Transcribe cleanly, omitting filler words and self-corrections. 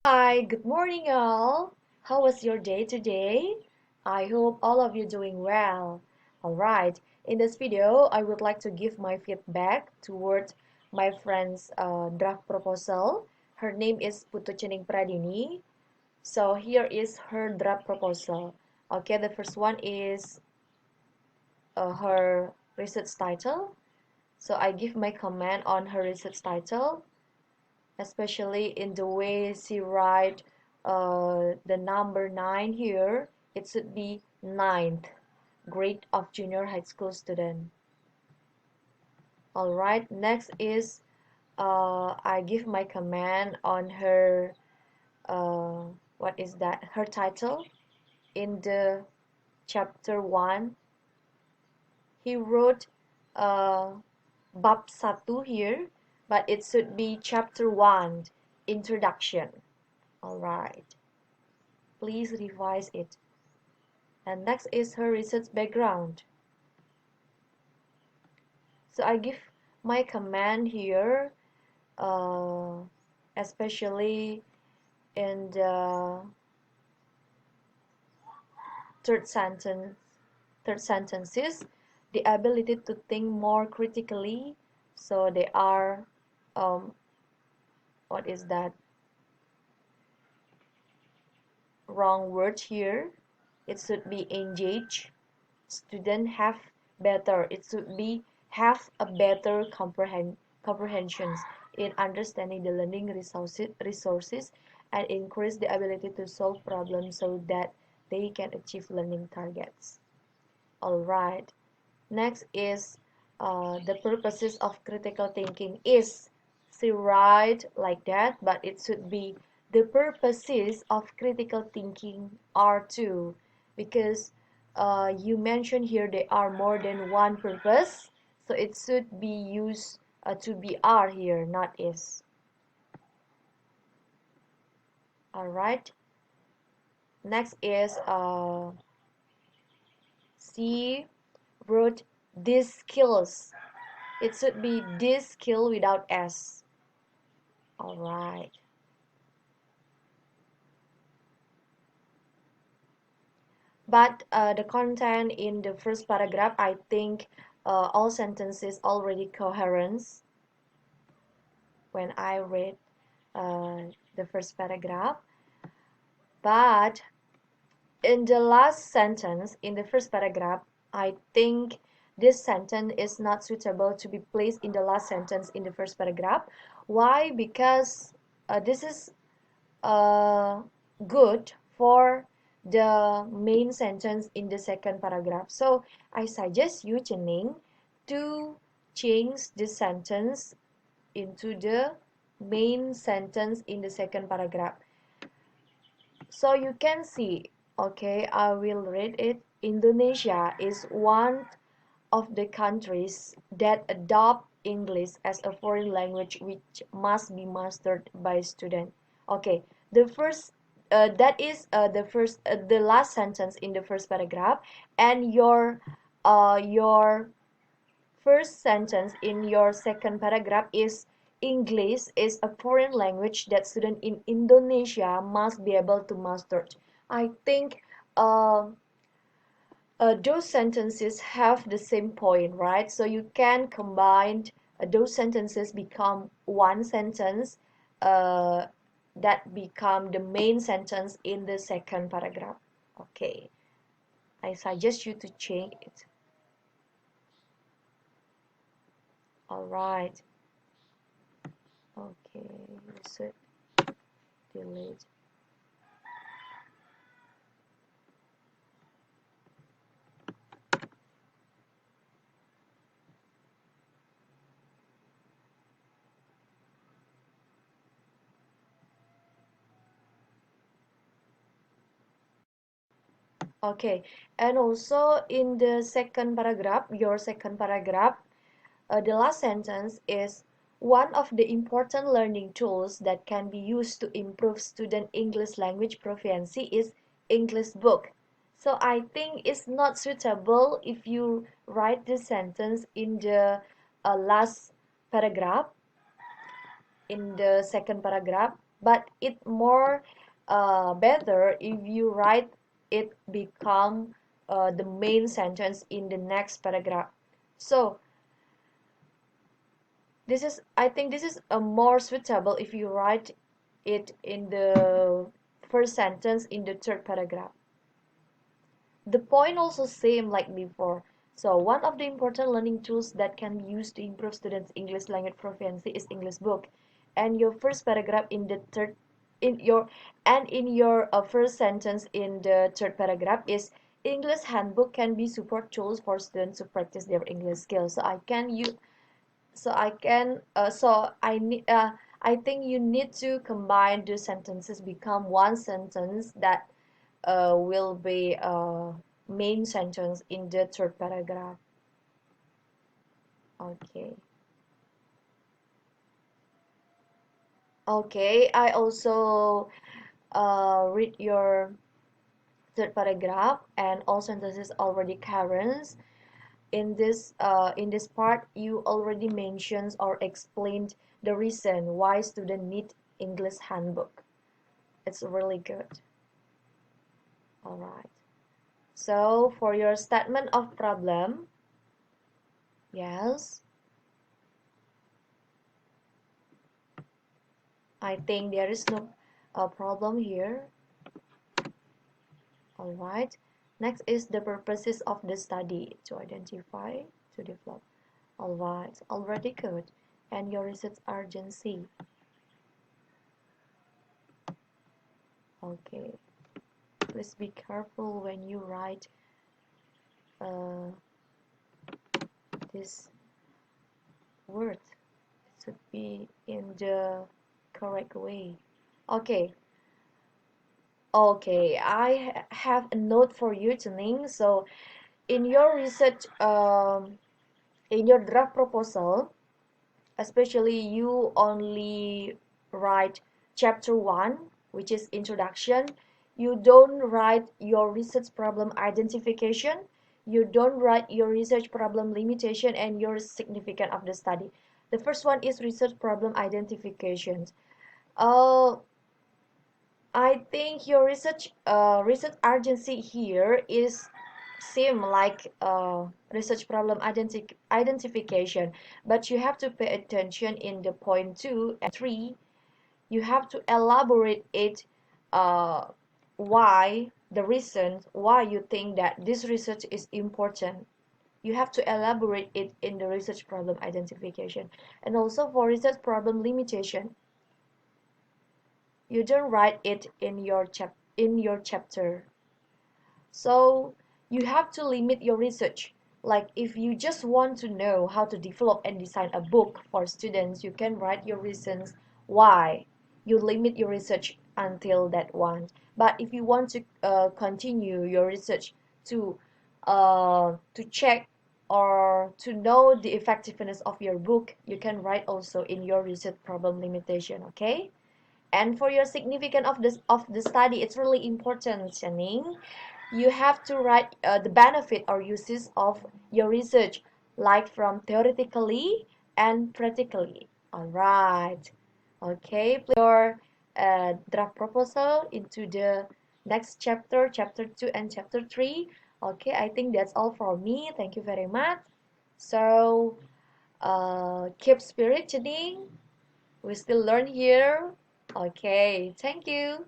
Hi, good morning, all. How was your day today? I hope all of you doing well. Alright, in this video, I would like to give my feedback towards my friend's draft proposal. Her name is Putu Cening Pradini. So here is her draft proposal. Okay, the first one is her research title. So I give my comment on her research title, especially in the way she write the number 9 here. It should be ninth grade of junior high school student. All right, next is I give my comment on her uh, what is that, her title in the chapter 1. He wrote bab 1 here, but it should be chapter 1, introduction. All right, please revise it. And next is her research background. So I give my comment here, uh, especially in the third sentence, third sentences, the ability to think more critically. So they are, what is that? Wrong word here. It should be engage. Student have better. It should be have a better comprehensions in understanding the learning resources and increase the ability to solve problems so that they can achieve learning targets. All right. Next is the purposes of critical thinking is, she write like that, but it should be the purposes of critical thinking are two, because you mentioned here there are more than one purpose, so it should be used to be are here, not is. All right. Next is she wrote these skills. It should be this skill without S. All right. But the content in the first paragraph, I think all sentences already coherent when I read the first paragraph. But in the last sentence, in the first paragraph, I think this sentence is not suitable to be placed in the last sentence in the first paragraph. Why? Because this is good for the main sentence in the second paragraph. So I suggest you, Chening, to change this sentence into the main sentence in the second paragraph. So you can see, okay, I will read it. Indonesia is one of the countries that adopt English as a foreign language which must be mastered by students. Okay, the first that is the last sentence in the first paragraph, and your first sentence in your second paragraph is English is a foreign language that students in Indonesia must be able to master. I think uh, those sentences have the same point, right? So you can combine those sentences become one sentence uh, that become the main sentence in the second paragraph. Okay, I suggest you to change it. All right. Okay, so delete. Okay, and also in the second paragraph, your second paragraph, the last sentence is one of the important learning tools that can be used to improve student English language proficiency is English book. So I think it's not suitable if you write this sentence in the last paragraph, in the second paragraph, but it more better if you write it become the main sentence in the next paragraph. So this is, I think this is a more suitable if you write it in the first sentence in the third paragraph. The point also same like before. So one of the important learning tools that can be used to improve students' English language proficiency is English book. And your first paragraph in the third in your in your first sentence in the third paragraph is English handbook can be support tools for students to practice their English skills. I think you need to combine the sentences become one sentence that will be main sentence in the third paragraph. Okay. Okay, I also read your third paragraph and all sentences already current. In this part, you already mentioned or explained the reason why students need English handbook. It's really good. All right. So for your statement of problem, yes, I think there is no problem here. All right. Next is the purposes of the study to identify, to develop. All right. Already good. And your research urgency. Okay. Please be careful when you write uh, this word. It should be in the correct way. Okay. Okay, I have a note for you, Chening. So, in your research, in your draft proposal, especially you only write chapter 1, which is introduction. You don't write your research problem identification. You don't write your research problem limitation and your significance of the study. The first one is research problem identification. Uh, I think your research urgency here is same like research problem identification, but you have to pay attention in the point 2 and 3. You have to elaborate it, uh, why the reason why you think that this research is important. You have to elaborate it in the research problem identification. And also for research problem limitation, you don't write it in your chapter. So you have to limit your research. Like if you just want to know how to develop and design a book for students, you can write your reasons why you limit your research until that one. But if you want to continue your research to check or to know the effectiveness of your book, you can write also in your research problem limitation. Okay. And for your significance of the study, it's really important, Channing. You have to write the benefit or uses of your research, like from theoretically and practically. All right. Okay, please your draft proposal into the next chapter, chapter 2 and chapter 3. Okay, I think that's all for me. Thank you very much. So, keep spirit, Janine. We still learn here. Okay, thank you.